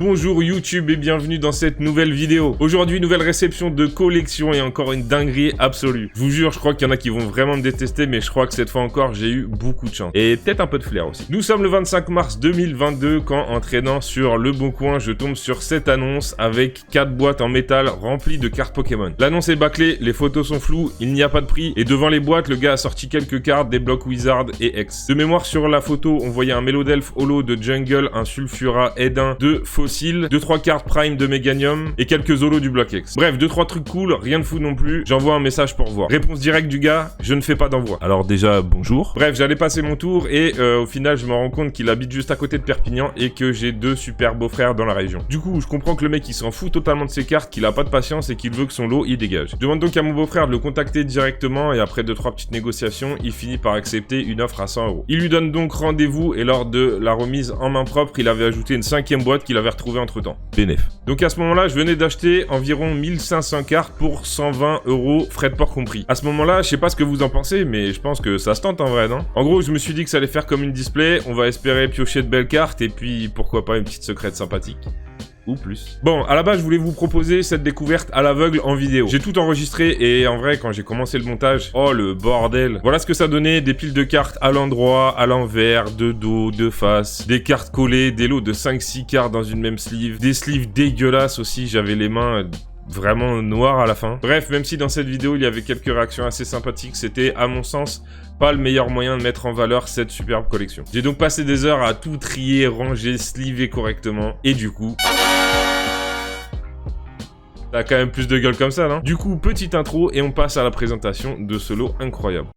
Bonjour YouTube et bienvenue dans cette nouvelle vidéo. Aujourd'hui, nouvelle réception de collection et encore une dinguerie absolue. Je vous jure, je crois qu'il y en a qui vont vraiment me détester, mais je crois que cette fois encore, j'ai eu beaucoup de chance. Et peut-être un peu de flair aussi. Nous sommes le 25 mars 2022 quand, en traînant sur Le Bon Coin, je tombe sur cette annonce avec 4 boîtes en métal remplies de cartes Pokémon. L'annonce est bâclée, les photos sont floues, il n'y a pas de prix et devant les boîtes, le gars a sorti quelques cartes, des blocs Wizard et X. De mémoire, sur la photo, on voyait un Melodelph holo de Jungle, un Sulfura Edin de Fossil, 2-3 cartes Prime de Meganium et quelques holos du bloc X. Bref, 2-3 trucs cool, rien de fou non plus, j'envoie un message pour voir. Réponse directe du gars, je ne fais pas d'envoi. Alors déjà, bonjour. Bref, j'allais passer mon tour et au final, je me rends compte qu'il habite juste à côté de Perpignan et que j'ai 2 super beaux-frères dans la région. Du coup, je comprends que le mec, il s'en fout totalement de ses cartes, qu'il a pas de patience et qu'il veut que son lot, il dégage. Je demande donc à mon beau-frère de le contacter directement et après 2-3 petites négociations, il finit par accepter une offre à 100 €. Il lui donne donc rendez-vous et lors de la remise en main propre, il avait ajouté une 5e boîte qu'il avait retrouvée entre-temps. Bénéf. Donc à ce moment-là, je venais d'acheter environ 1500 cartes pour 120 €, frais de port compris. À ce moment-là, je sais pas ce que vous en pensez, mais je pense que ça se tente en vrai, non? En gros, je me suis dit que ça allait faire comme une display, on va espérer piocher de belles cartes et puis pourquoi pas une petite secrète sympathique. Ou plus. Bon, à la base, je voulais vous proposer cette découverte à l'aveugle en vidéo. J'ai tout enregistré et en vrai, quand j'ai commencé le montage, oh le bordel. Voilà ce que ça donnait, des piles de cartes à l'endroit, à l'envers, de dos, de face, des cartes collées, des lots de 5-6 cartes dans une même sleeve, des sleeves dégueulasses aussi, j'avais les mains vraiment noires à la fin. Bref, même si dans cette vidéo, il y avait quelques réactions assez sympathiques, c'était, à mon sens, pas le meilleur moyen de mettre en valeur cette superbe collection. J'ai donc passé des heures à tout trier, ranger, sliver correctement, et du coup... ça a quand même plus de gueule comme ça, non? Du coup, petite intro, et on passe à la présentation de ce lot incroyable.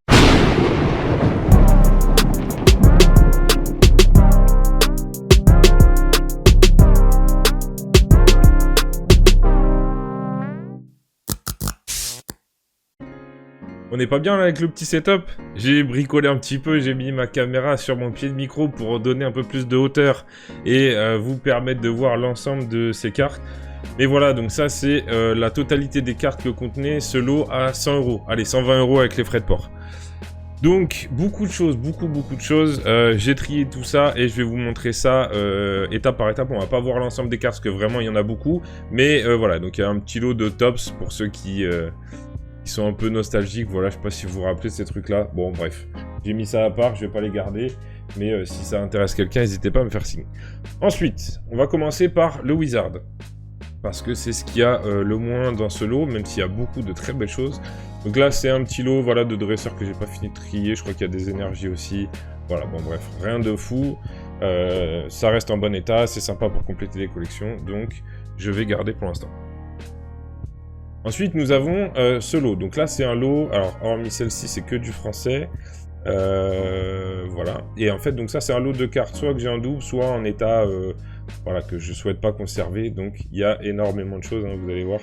On n'est pas bien là avec le petit setup? J'ai bricolé un petit peu, j'ai mis ma caméra sur mon pied de micro pour donner un peu plus de hauteur et vous permettre de voir l'ensemble de ces cartes. Mais voilà, donc ça c'est la totalité des cartes que contenait ce lot à 100 €. Allez, 120 € avec les frais de port. Donc, beaucoup de choses, beaucoup de choses. J'ai trié tout ça et je vais vous montrer ça étape par étape. On va pas voir l'ensemble des cartes parce que vraiment il y en a beaucoup. Mais voilà, donc il y a un petit lot de tops pour ceux qui sont un peu nostalgiques. Voilà, je sais pas si vous vous rappelez ces trucs-là. Bon, bref, j'ai mis ça à part, je vais pas les garder. Mais si ça intéresse quelqu'un, n'hésitez pas à me faire signe. Ensuite, on va commencer par le Wizard. Parce que c'est ce qu'il y a le moins dans ce lot, même s'il y a beaucoup de très belles choses. Donc là, c'est un petit lot voilà, de dresseurs que j'ai pas fini de trier. Je crois qu'il y a des énergies aussi. Voilà, bon bref, rien de fou. Ça reste en bon état, c'est sympa pour compléter les collections. Donc, je vais garder pour l'instant. Ensuite, nous avons ce lot. Donc là, c'est un lot... Alors, hormis celle-ci, c'est que du français. Voilà. Et en fait, donc ça, c'est un lot de cartes. Soit que j'ai un double, soit en état... voilà, que je souhaite pas conserver. Donc, il y a énormément de choses, hein, vous allez voir.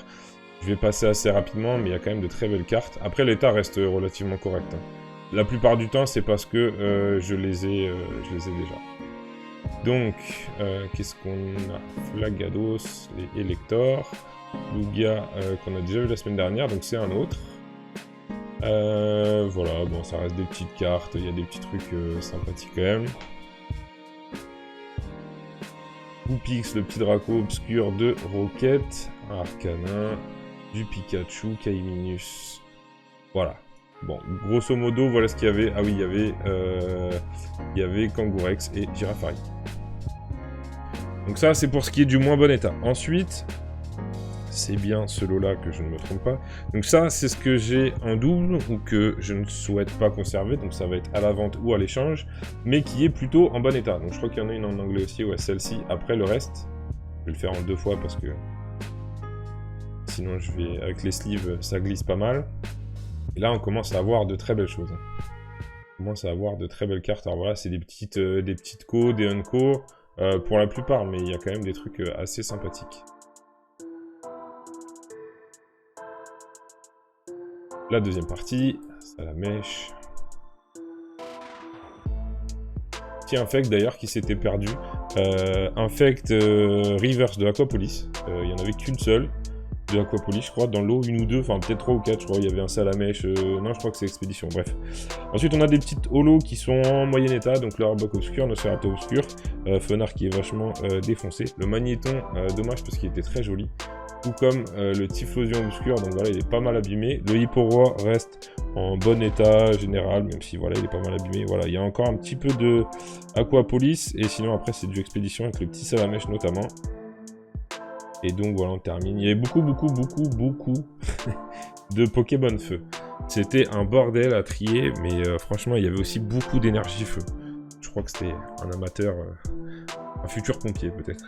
Je vais passer assez rapidement, mais il y a quand même de très belles cartes. Après, l'état reste relativement correct. Hein. La plupart du temps, c'est parce que je les ai déjà. Donc, qu'est-ce qu'on a? Flagados, les Elector... Lugia qu'on a déjà vu la semaine dernière, donc c'est un autre. Voilà, bon, ça reste des petites cartes, il y a des petits trucs sympathiques quand même. Poupix, le petit Draco obscur de Rocket, Arcanin, du Pikachu, Kaiminus. Voilà. Bon, grosso modo, voilà ce qu'il y avait. Ah oui, il y avait Kangourex et Girafari. Donc ça, c'est pour ce qui est du moins bon état. Ensuite... c'est bien ce lot-là que je ne me trompe pas. Donc ça, c'est ce que j'ai en double ou que je ne souhaite pas conserver. Donc ça va être à la vente ou à l'échange, mais qui est plutôt en bon état. Donc je crois qu'il y en a une en anglais aussi, ouais, celle-ci. Après le reste, je vais le faire en 2 fois parce que sinon je vais avec les sleeves, ça glisse pas mal. Et là, on commence à avoir de très belles choses. On commence à avoir de très belles cartes. Alors voilà, c'est des petites co, des unco pour la plupart, mais il y a quand même des trucs assez sympathiques. La deuxième partie, ça la mèche. Petit Infect d'ailleurs qui s'était perdu. Infect Reverse de Aquapolis. Il n'y en avait qu'une seule. de Aquapolis, je crois, dans l'eau, une ou deux, enfin peut-être 3 ou 4, je crois, il y avait un Salamèche, non, je crois que c'est Expédition, bref. Ensuite, on a des petites holos qui sont en moyen état, donc le Arbok obscur, Nosferatu obscur, Fenard qui est vachement défoncé, le Magnéton, dommage parce qu'il était très joli, tout comme le Typhlosion obscur, donc voilà, il est pas mal abîmé, le Hipporoi reste en bon état général, même si voilà, il est pas mal abîmé, voilà, il y a encore un petit peu de Aquapolis, et sinon après c'est du Expédition avec le petit Salamèche notamment. Et donc voilà, on termine. Il y avait beaucoup de Pokémon feu. C'était un bordel à trier, mais franchement, il y avait aussi beaucoup d'énergie feu. Je crois que c'était un amateur, un futur pompier peut-être.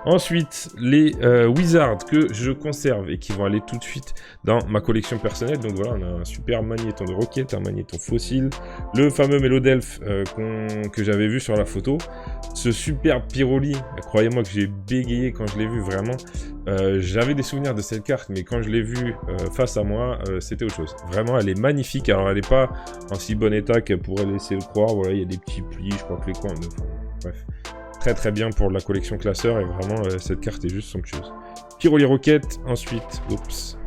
Ensuite, les Wizards que je conserve et qui vont aller tout de suite dans ma collection personnelle. Donc voilà, on a un super magnéton de roquette, un magnéton fossile, le fameux Mélodelphe que j'avais vu sur la photo. Ce super Pyroli, croyez-moi que j'ai bégayé quand je l'ai vu, vraiment. J'avais des souvenirs de cette carte, mais quand je l'ai vue face à moi, c'était autre chose. Vraiment, elle est magnifique. Alors, elle n'est pas en si bon état qu'elle pourrait laisser le croire. Voilà, il y a des petits plis, je crois que les coins... Enfin, bref. Très bien pour la collection classeur, et vraiment, cette carte est juste somptueuse. Pyroli Rocket, ensuite, oups,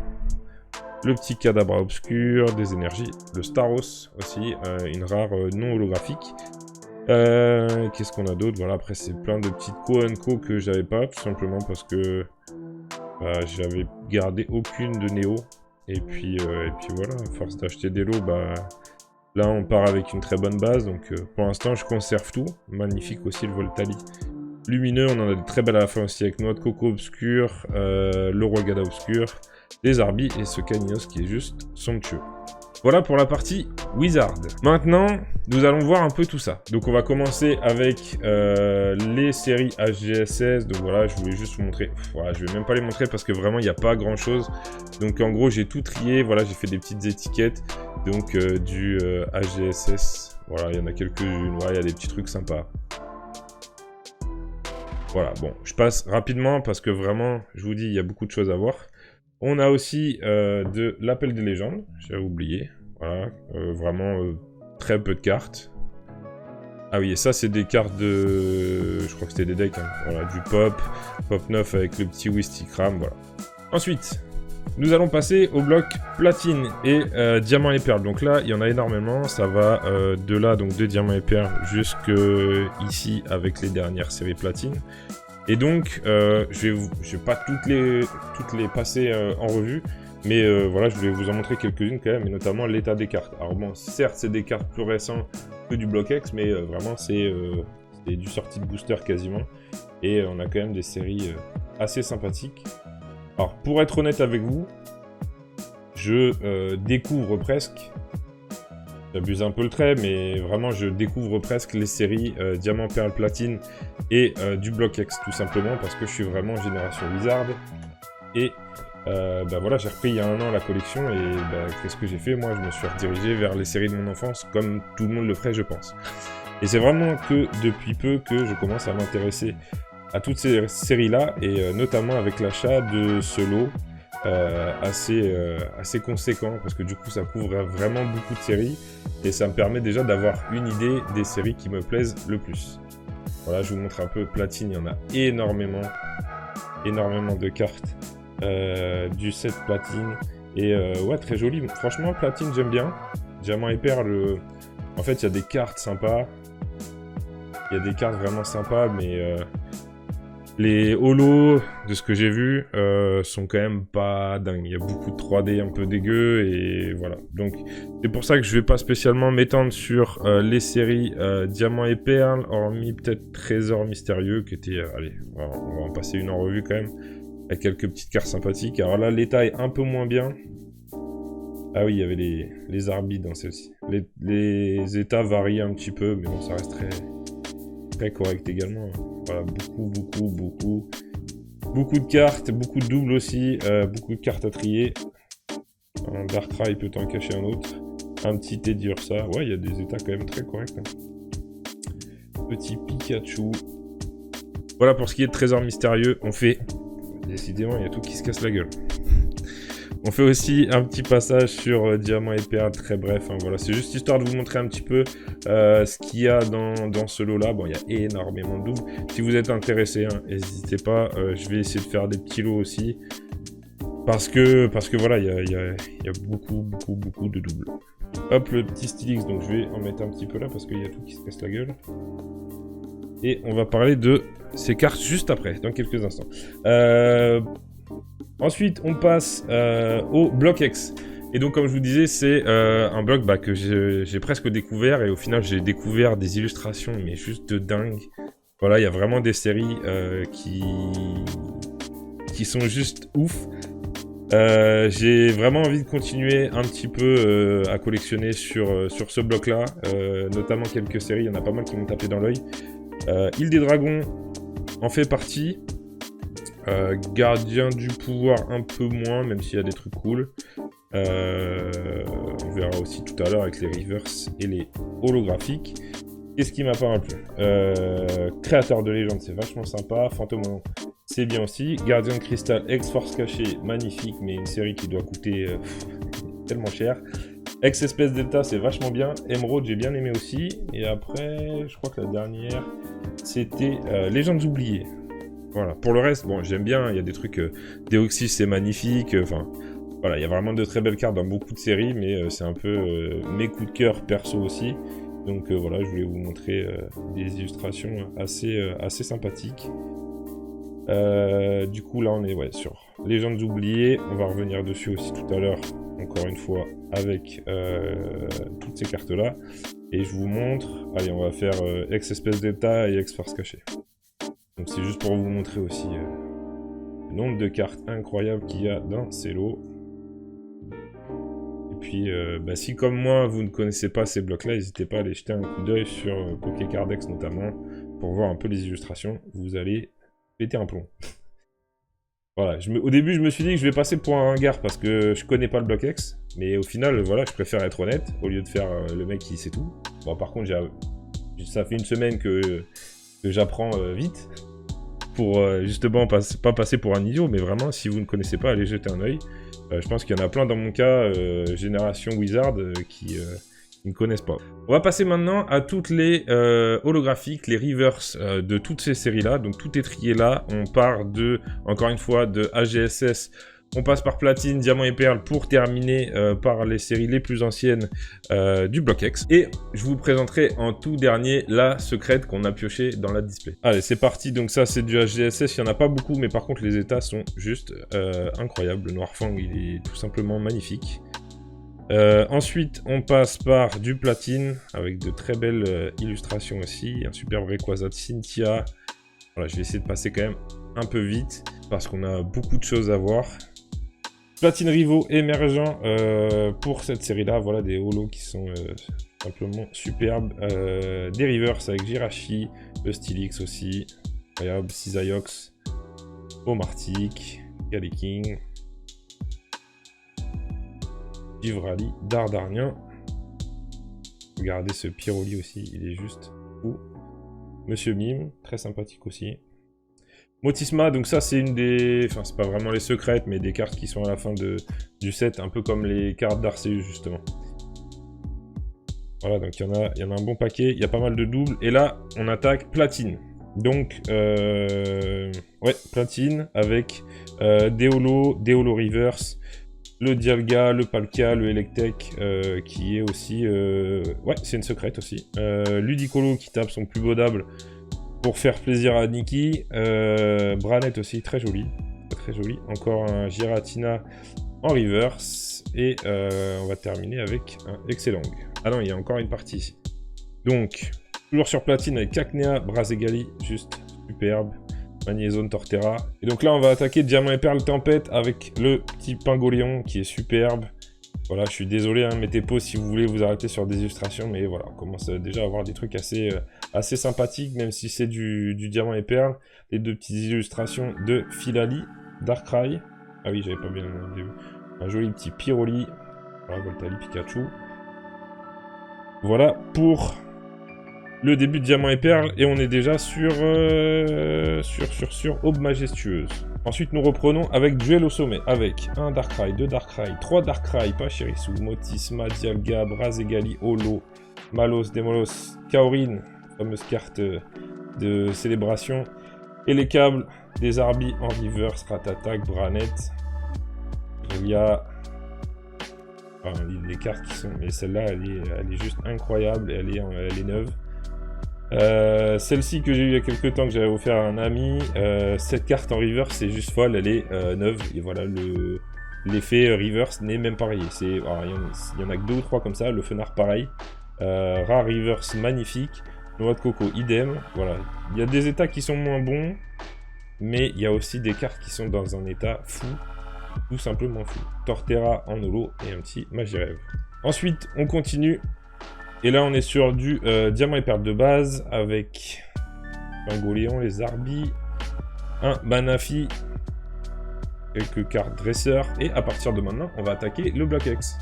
le petit Kadabra obscur, des énergies, le Staros aussi, une rare non holographique. Qu'est-ce qu'on a d'autre? Voilà, après c'est plein de petites Co que j'avais pas, tout simplement parce que j'avais gardé aucune de Néo. Et puis voilà, à force d'acheter des lots, là, on part avec une très bonne base, donc pour l'instant, je conserve tout. Magnifique aussi le Voltali. Lumineux, on en a des très belles à la fin aussi avec Noix de Coco obscur, le Roi Gada obscur, les Arbis et ce Caninos qui est juste somptueux. Voilà pour la partie Wizard. Maintenant, nous allons voir un peu tout ça. Donc on va commencer avec les séries HGSS. Donc voilà, je voulais juste vous montrer. Voilà, je vais même pas les montrer parce que vraiment il n'y a pas grand chose. Donc en gros j'ai tout trié. Voilà, j'ai fait des petites étiquettes. Donc du HGSS. Voilà, il y en a quelques-unes. Voilà, il y a des petits trucs sympas. Voilà, bon, je passe rapidement parce que vraiment, je vous dis, il y a beaucoup de choses à voir. On a aussi de l'Appel des légendes, j'avais oublié. Voilà, vraiment très peu de cartes. Ah oui, et ça c'est des cartes de... Je crois que c'était des decks, hein. Voilà, du Pop 9 avec le petit Wistikram, voilà. Ensuite, nous allons passer au bloc platine et diamant et perles. Donc là, il y en a énormément, ça va de là, donc de diamant et perles, jusque ici avec les dernières séries platine. Et donc, je vais pas toutes les passer en revue, mais voilà, je voulais vous en montrer quelques-unes quand même, et notamment l'état des cartes. Alors bon, certes, c'est des cartes plus récentes que du bloc X, mais vraiment, c'est du sortie de booster quasiment, et on a quand même des séries assez sympathiques. Alors, pour être honnête avec vous, je découvre presque... J'abuse un peu le trait, mais vraiment, je découvre presque les séries Diamant, Perle, Platine et du Block X, tout simplement, parce que je suis vraiment génération Wizard. Et voilà, j'ai repris il y a 1 an la collection, et qu'est-ce que j'ai fait? Moi, je me suis redirigé vers les séries de mon enfance, comme tout le monde le ferait, je pense. Et c'est vraiment que depuis peu que je commence à m'intéresser à toutes ces séries-là, et notamment avec l'achat de ce lot assez conséquent, parce que du coup, ça couvre vraiment beaucoup de séries. Et ça me permet déjà d'avoir une idée des séries qui me plaisent le plus. Voilà, je vous montre un peu. Platine, il y en a énormément de cartes du set platine. Et ouais, très joli. Franchement, platine, j'aime bien. Diamant et perle, en fait, il y a des cartes sympas. Il y a des cartes vraiment sympas, mais les holos, de ce que j'ai vu, sont quand même pas dingues. Il y a beaucoup de 3D un peu dégueu, et voilà. Donc, c'est pour ça que je vais pas spécialement m'étendre sur les séries Diamant et Perle, hormis peut-être Trésor Mystérieux, qui était... allez, on va en passer une en revue quand même, avec quelques petites cartes sympathiques. Alors là, l'état est un peu moins bien. Ah oui, il y avait les Arbis dans celle-ci. Les états varient un petit peu, mais bon, ça reste très correct également. Voilà, beaucoup de cartes, beaucoup de doubles aussi, beaucoup de cartes à trier. Un Darkrai peut en cacher un autre. Un petit Teddy Ursa. Ouais, il y a des états quand même très corrects, hein. Petit Pikachu. Voilà pour ce qui est de Trésor Mystérieux. On fait... Décidément, il y a tout qui se casse la gueule. On fait aussi un petit passage sur Diamant et Perle, très bref, hein, voilà, c'est juste histoire de vous montrer un petit peu ce qu'il y a dans ce lot-là. Bon, il y a énormément de doubles. Si vous êtes intéressé, hein, n'hésitez pas, je vais essayer de faire des petits lots aussi. Parce que voilà, il y a beaucoup de doubles. Hop, le petit Stylix, donc je vais en mettre un petit peu là parce qu'il y a tout qui se casse la gueule. Et on va parler de ces cartes juste après, dans quelques instants. Ensuite, on passe au bloc X. Et donc, comme je vous disais, c'est un bloc que j'ai presque découvert. Et au final, j'ai découvert des illustrations, mais juste de dingue. Voilà, il y a vraiment des séries qui sont juste ouf. J'ai vraiment envie de continuer un petit peu à collectionner sur ce bloc-là. Notamment quelques séries, il y en a pas mal qui m'ont tapé dans l'œil. Île des Dragons en fait partie. Gardien du pouvoir un peu moins, même s'il y a des trucs cool. On verra aussi tout à l'heure avec les reverse et les holographiques. Qu'est-ce qui m'a pas mal plu? Créateur de légende, c'est vachement sympa. Fantôme, c'est bien aussi. Gardien de cristal, X-Force cachée, magnifique, mais une série qui doit coûter tellement cher. Ex-espèce Delta, c'est vachement bien. Emerald, j'ai bien aimé aussi. Et après, je crois que la dernière, c'était Légendes oubliées. Voilà. Pour le reste, bon, j'aime bien. Il y a des trucs. Deoxys, c'est magnifique. Enfin, voilà, il y a vraiment de très belles cartes dans beaucoup de séries, mais c'est un peu mes coups de cœur perso aussi. Donc voilà, je voulais vous montrer des illustrations assez sympathiques. Du coup, là, on est sur Légendes oubliées. On va revenir dessus aussi tout à l'heure, encore une fois, avec toutes ces cartes-là. Et je vous montre... Allez, on va faire Ex-espèce d'état et Ex-force cachée. Donc c'est juste pour vous montrer aussi le nombre de cartes incroyables qu'il y a dans ces lots. Et puis, si comme moi, vous ne connaissez pas ces blocs-là, n'hésitez pas à aller jeter un coup d'œil sur Pokécardex notamment, pour voir un peu les illustrations. Vous allez péter un plomb. Voilà, au début, je me suis dit que je vais passer pour un ringard parce que je connais pas le bloc X. Mais au final, voilà, je préfère être honnête, au lieu de faire le mec qui sait tout. Bon, par contre, ça fait une semaine que j'apprends vite. Pour justement pas passer pour un idiot, mais vraiment, si vous ne connaissez pas, allez jeter un œil. Je pense qu'il y en a plein dans mon cas, génération Wizard, qui ne connaissent pas. On va passer maintenant à toutes les holographiques, les reverse de toutes ces séries-là. Donc tout est trié là. On part encore une fois, de AGSS. On passe par Platine, Diamant et Perle pour terminer par les séries les plus anciennes du bloc X. Et je vous présenterai en tout dernier la secrète qu'on a piochée dans la display. Allez, c'est parti. Donc ça, c'est du HGSS. Il n'y en a pas beaucoup, mais par contre, les états sont juste incroyables. Le Noirfang, il est tout simplement magnifique. Ensuite, on passe par du Platine avec de très belles illustrations aussi. Un superbe Rayquaza de Cynthia. Voilà, je vais essayer de passer quand même un peu vite parce qu'on a beaucoup de choses à voir. Platine Rivaux émergent pour cette série-là. Voilà des holos qui sont simplement superbes. Des reverse avec Jirachi, le Stylix aussi. Incroyable, Cisaiox, Omartic, Galiking, Givrali, Dardarnien. Regardez ce Pyroli aussi, il est juste fou. Monsieur Mime, très sympathique aussi. Motisma, donc ça c'est une des... Enfin c'est pas vraiment les secrètes, mais des cartes qui sont à la fin du set, un peu comme les cartes d'Arceus justement. Voilà, donc il y en a un bon paquet, il y a pas mal de doubles, et là on attaque Platine. Donc, Platine avec des holos reverse, le Dialga, le Palkia, le Electek, qui est aussi... c'est une secrète aussi. Ludicolo qui tape son plus beau dable pour faire plaisir à Nikki. Branette aussi, très joli. Très joli. Encore un Giratina en reverse. Et on va terminer avec un Excellang. Ah non, il y a encore une partie ici. Donc, toujours sur Platine avec Cacnea, Brazegali, juste superbe. Magnézone, Torterra. Et donc là, on va attaquer Diamant et Perle Tempête avec le petit Pingoléon qui est superbe. Voilà, je suis désolé, hein, mettez pause si vous voulez vous arrêter sur des illustrations, mais voilà, on commence déjà à avoir des trucs assez sympathiques, même si c'est du Diamant et Perle. Les deux petites illustrations de Filali, Darkrai. Ah oui, j'avais pas bien vu. Un joli petit Pyroli. Voilà, Voltali, Pikachu. Voilà pour le début de Diamant et Perle, et on est déjà sur Aube Majestueuse. Ensuite, nous reprenons avec Duel au sommet, avec un Darkrai, deux Darkrai, trois Darkrai, Pachirisu, Motisma, Dialga, Brazegali, Holo, Malos, Demolos, Kaorin, fameuse carte de célébration, et les câbles des Arby en reverse, Ratatak, Branette. il y a les cartes qui sont... Mais celle-là, elle est juste incroyable, elle est neuve. Celle-ci que j'ai eu il y a quelques temps, que j'avais offert à un ami, cette carte en reverse, c'est juste folle, elle est neuve. Et voilà, l'effet reverse n'est même pas rayé. Il y en a que 2 ou 3 comme ça, le Fenard pareil. Rare reverse magnifique. Noix de coco idem. Voilà, il y a des états qui sont moins bons, mais il y a aussi des cartes qui sont dans un état fou, tout simplement fou. Torterra en holo et un petit Magirève. Ensuite, on continue. Et là, on est sur du diamant et perle de base avec un Goléon, les Arbis, un Banafi, quelques cartes dresseurs. Et à partir de maintenant, on va attaquer le Black X.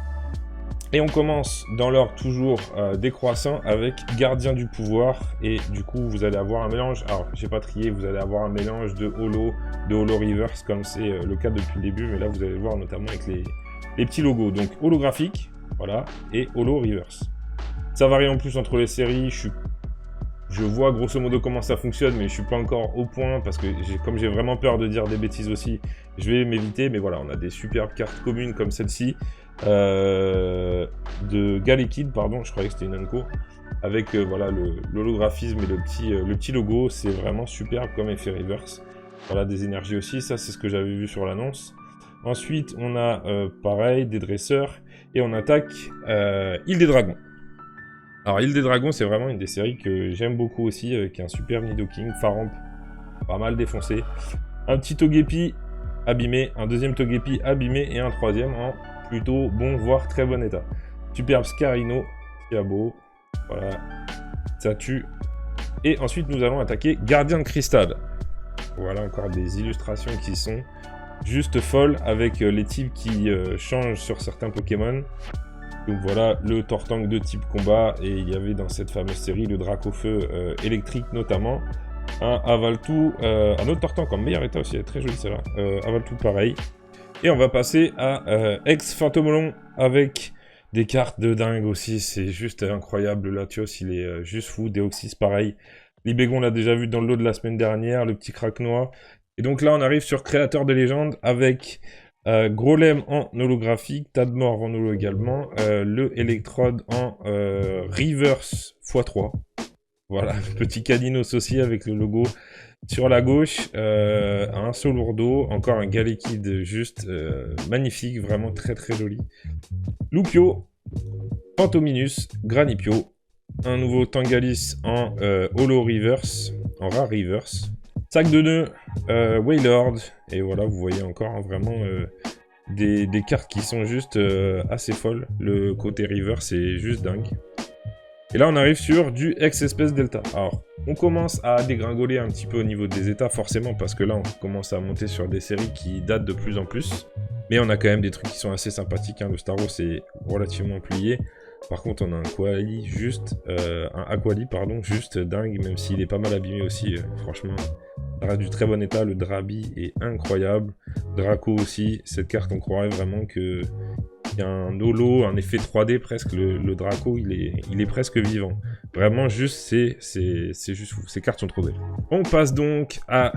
Et on commence dans l'ordre toujours décroissant avec Gardien du pouvoir. Et du coup, vous allez avoir un mélange. Alors, j'ai pas trié, vous allez avoir un mélange de holo reverse, comme c'est le cas depuis le début. Mais là, vous allez le voir notamment avec les petits logos. Donc, holographique, voilà, et holo reverse. Ça varie en plus entre les séries. Je vois grosso modo comment ça fonctionne, mais je suis pas encore au point parce que comme j'ai vraiment peur de dire des bêtises aussi, je vais m'éviter. Mais voilà, on a des superbes cartes communes comme celle-ci. De Galekid, pardon, je croyais que c'était une Anko, avec voilà l'holographisme et le petit logo, c'est vraiment superbe comme effet reverse. Voilà, des énergies aussi, ça c'est ce que j'avais vu sur l'annonce. Ensuite, on a pareil, des dresseurs, et on attaque Île des Dragons. Alors, Île des Dragons, c'est vraiment une des séries que j'aime beaucoup aussi, avec un superbe Nidoking, Faramp, pas mal défoncé. Un petit Togepi abîmé, un deuxième Togepi abîmé, et un troisième en plutôt bon, voire très bon état. Superbe Scarino, Tiabo, voilà, ça tue. Et ensuite, nous allons attaquer Gardien de Cristal. Voilà, encore des illustrations qui sont juste folles, avec les types qui changent sur certains Pokémon. Donc voilà, le Tortank de type combat, et il y avait dans cette fameuse série le Dracofeu électrique notamment. Un Avaltou, un autre Tortank en meilleur état aussi, elle est très jolie celle-là. Avaltou pareil. Et on va passer à Ex-Fantomolon avec des cartes de dingue aussi, c'est juste incroyable. Le Latios, il est juste fou. Deoxys, pareil. Libégon, on l'a déjà vu dans le lot de la semaine dernière, le petit Craquenois. Et donc là, on arrive sur Créateur de légende avec Grolem en holographique, Tadmor en holo également, le Electrode en reverse x3. Voilà, petit Cadinos aussi avec le logo. Sur la gauche, un Solourdo, encore un Galekid juste magnifique, vraiment très très joli. Lupio, Pantominus, Granipio, un nouveau Tangalis en holo reverse, en rare reverse. Sac de nœuds, Wailord, et voilà, vous voyez encore vraiment des cartes qui sont juste assez folles. Le côté reverse est juste dingue. Et là, on arrive sur du ex-espèce delta. Alors, on commence à dégringoler un petit peu au niveau des états, forcément, parce que là, on commence à monter sur des séries qui datent de plus en plus. Mais on a quand même des trucs qui sont assez sympathiques, hein. Le Staros est relativement plié. Par contre, on a un Quali juste... un Aquali, pardon, juste dingue, même s'il est pas mal abîmé aussi, franchement. Ça reste du très bon état, le Drabi est incroyable. Draco aussi, cette carte, on croirait vraiment que... Il y a un holo, un effet 3D presque, le Draco, il est presque vivant. Vraiment, juste, c'est juste fou. Ces cartes sont trop belles. On passe donc à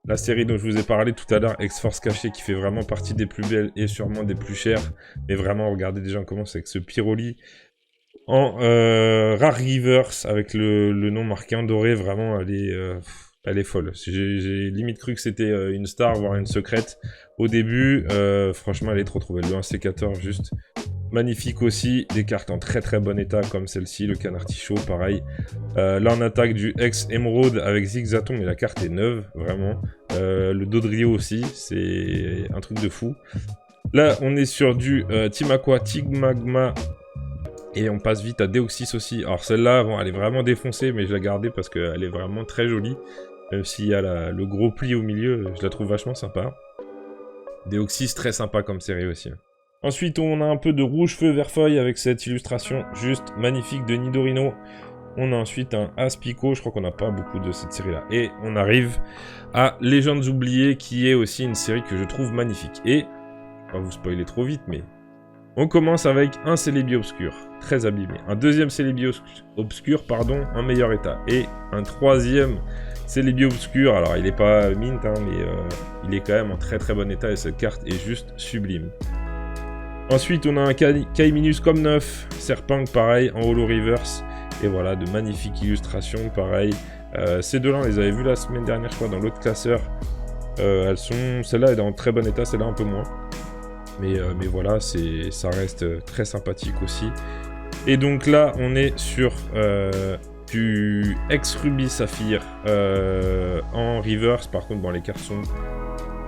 la série dont je vous ai parlé tout à l'heure, X-Force Caché, qui fait vraiment partie des plus belles et sûrement des plus chères. Mais vraiment, regardez déjà, on commence avec ce Pyroli en Rare Reverse, avec le nom marqué en doré. Vraiment, elle est folle. J'ai limite cru que c'était une star, voire une secrète. Au début, franchement, elle est trop belle. Le 1C14, juste magnifique aussi. Des cartes en très très bon état, comme celle-ci, le Canartichaud, pareil. Là, on attaque du ex-Emerald avec Zigzaton, mais la carte est neuve, vraiment. Le Dodrio aussi, c'est un truc de fou. Là, on est sur du Team Aqua, Tigmagma, et on passe vite à Deoxys aussi. Alors celle-là, bon, elle est vraiment défoncée, mais je l'ai gardée parce qu'elle est vraiment très jolie. Même s'il y a le gros pli au milieu, je la trouve vachement sympa. Deoxys, très sympa comme série aussi. Ensuite, on a un peu de rouge feu vert feuille avec cette illustration juste magnifique de Nidorino. On a ensuite un Aspico, je crois qu'on n'a pas beaucoup de cette série-là. Et on arrive à Légendes oubliées, qui est aussi une série que je trouve magnifique. Et, je vais pas vous spoiler trop vite, mais... On commence avec un Celebi obscur, très abîmé. Un deuxième Celebi obscur, pardon, en meilleur état. Et un troisième Celebi Obscur, alors il est pas mint, hein, mais il est quand même en très très bon état et cette carte est juste sublime. Ensuite, on a un Kaiminus comme neuf, Serpunk pareil, en holo reverse. Et voilà, de magnifiques illustrations, pareil. Ces deux-là, on les avait vus la semaine dernière, je crois, dans l'autre classeur. Celle-là est en très bon état, celle-là un peu moins. Mais voilà, ça reste très sympathique aussi. Et donc là, on est sur du ex-Ruby Saphir en reverse. Par contre, bon, les cartes sont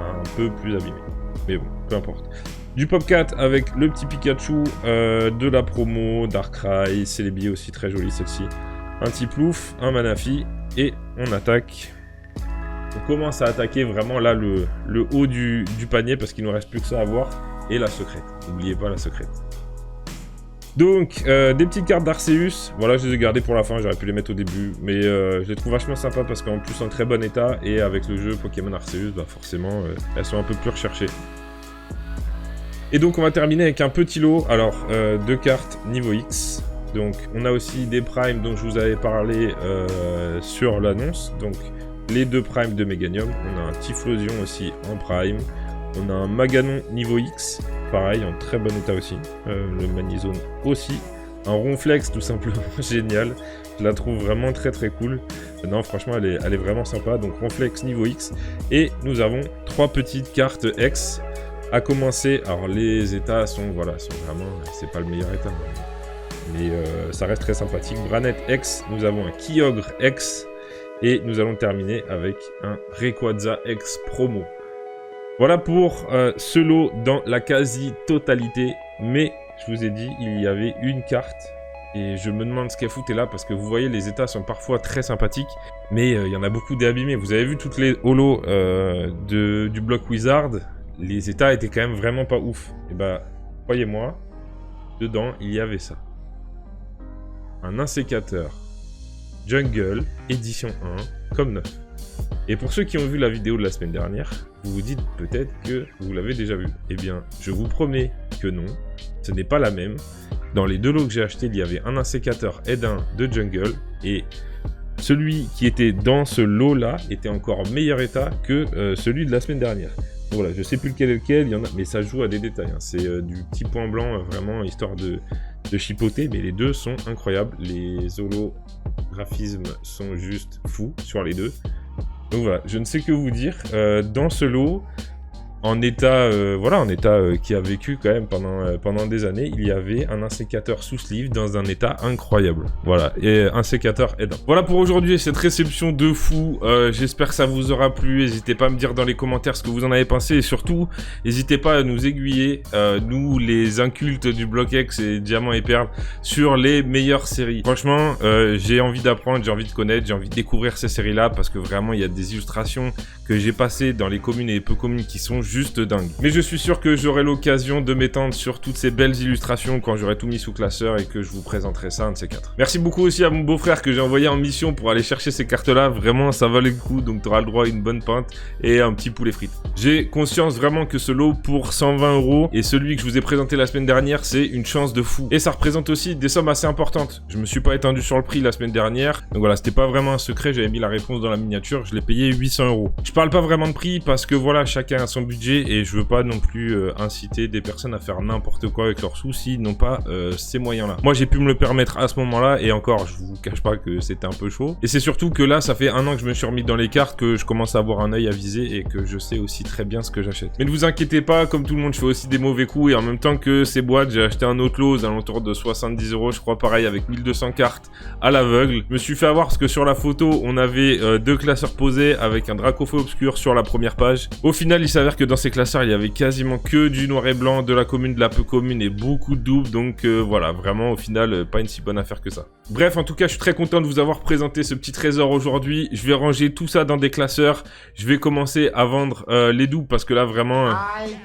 un peu plus abîmées. Mais bon, peu importe. Du Popcat avec le petit Pikachu, de la promo, Darkrai, Celebi aussi très jolie celle-ci. Un petit Plouf, un Manafi, et on attaque. On commence à attaquer vraiment là le haut du panier parce qu'il ne nous reste plus que ça à voir. Et la secrète, n'oubliez pas la secrète. Donc, des petites cartes d'Arceus, voilà, je les ai gardées pour la fin, j'aurais pu les mettre au début, mais je les trouve vachement sympas parce qu'en plus en très bon état, et avec le jeu Pokémon Arceus, bah forcément, elles sont un peu plus recherchées. Et donc on va terminer avec un petit lot, alors 2 cartes niveau X, donc on a aussi des primes dont je vous avais parlé sur l'annonce, donc les 2 primes de Meganium, on a un Typhlosion aussi en prime, on a un Maganon niveau X, pareil, en très bon état aussi. Le Manizone aussi. Un Ronflex, tout simplement, génial. Je la trouve vraiment très très cool. Non, franchement, elle est vraiment sympa. Donc, Ronflex niveau X. Et nous avons 3 petites cartes X. À commencer, alors les états sont vraiment... C'est pas le meilleur état. Mais ça reste très sympathique. Branette X, nous avons un Kyogre X. Et nous allons terminer avec un Rayquaza X promo. Voilà pour ce lot dans la quasi-totalité, mais je vous ai dit, il y avait une carte, et je me demande ce qu'elle foutait là, parce que vous voyez, les états sont parfois très sympathiques, mais il y en a beaucoup d'abîmés. Vous avez vu toutes les holos du bloc Wizard, les états étaient quand même vraiment pas ouf. Et bah, croyez-moi, dedans, il y avait ça. Un insécateur Jungle, édition 1, comme 9. Et pour ceux qui ont vu la vidéo de la semaine dernière, vous vous dites peut-être que vous l'avez déjà vu. Eh bien, je vous promets que non, ce n'est pas la même. Dans les 2 lots que j'ai achetés, il y avait un insécateur Edin de Jungle, et celui qui était dans ce lot-là était encore en meilleur état que celui de la semaine dernière. Donc voilà, je sais plus lequel est lequel, il y en a, mais ça joue à des détails. Hein. C'est du petit point blanc, vraiment, histoire de chipoter, mais les 2 sont incroyables. Les holographismes sont juste fous sur les 2. Donc voilà, je ne sais que vous dire. Dans ce lot, en état, qui a vécu quand même pendant des années, il y avait un insécateur sous sleeve dans un état incroyable. Voilà, et un sécateur aidant. Voilà pour aujourd'hui, cette réception de fou. J'espère que ça vous aura plu. N'hésitez pas à me dire dans les commentaires ce que vous en avez pensé. Et surtout, n'hésitez pas à nous aiguiller, nous les incultes du bloc X et Diamant et Perle, sur les meilleures séries. Franchement, j'ai envie d'apprendre, j'ai envie de connaître, j'ai envie de découvrir ces séries-là, parce que vraiment, il y a des illustrations que j'ai passées dans les communes et les peu communes qui sont juste dingue. Mais je suis sûr que j'aurai l'occasion de m'étendre sur toutes ces belles illustrations quand j'aurai tout mis sous classeur et que je vous présenterai ça, un de ces 4. Merci beaucoup aussi à mon beau-frère que j'ai envoyé en mission pour aller chercher ces cartes-là. Vraiment, ça valait le coup, donc tu auras le droit à une bonne pinte et un petit poulet frites. J'ai conscience vraiment que ce lot pour 120 € et celui que je vous ai présenté la semaine dernière, c'est une chance de fou. Et ça représente aussi des sommes assez importantes. Je me suis pas étendu sur le prix la semaine dernière, donc voilà, c'était pas vraiment un secret, j'avais mis la réponse dans la miniature, je l'ai payé 800 €. Je parle pas vraiment de prix parce que voilà, chacun a son budget et je veux pas non plus inciter des personnes à faire n'importe quoi avec leurs sous s'ils n'ont pas ces moyens-là. Moi, j'ai pu me le permettre à ce moment-là, et encore, je vous cache pas que c'était un peu chaud. Et c'est surtout que là, ça fait 1 an que je me suis remis dans les cartes, que je commence à avoir un œil à viser et que je sais aussi très bien ce que j'achète. Mais ne vous inquiétez pas, comme tout le monde, je fais aussi des mauvais coups, et en même temps que ces boîtes, j'ai acheté un autre lot aux alentours de 70 €, je crois, pareil, avec 1200 cartes à l'aveugle. Je me suis fait avoir parce que sur la photo, on avait 2 classeurs posés avec un Dracofeu obscur sur la première page. Au final, il s'avère que dans ces classeurs, il y avait quasiment que du noir et blanc, de la commune, de la peu commune et beaucoup de doubles, donc voilà, vraiment au final pas une si bonne affaire que ça. Bref, en tout cas, je suis très content de vous avoir présenté ce petit trésor aujourd'hui. Je vais ranger tout ça dans des classeurs, je vais commencer à vendre les doubles parce que là vraiment... I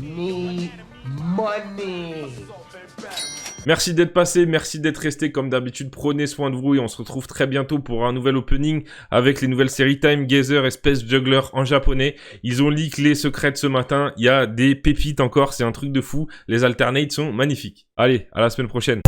need money. Merci d'être passé, merci d'être resté comme d'habitude, prenez soin de vous et on se retrouve très bientôt pour un nouvel opening avec les nouvelles séries Time Gazer et Space Juggler en japonais. Ils ont leak les secrets ce matin, il y a des pépites encore, c'est un truc de fou, les alternates sont magnifiques. Allez, à la semaine prochaine.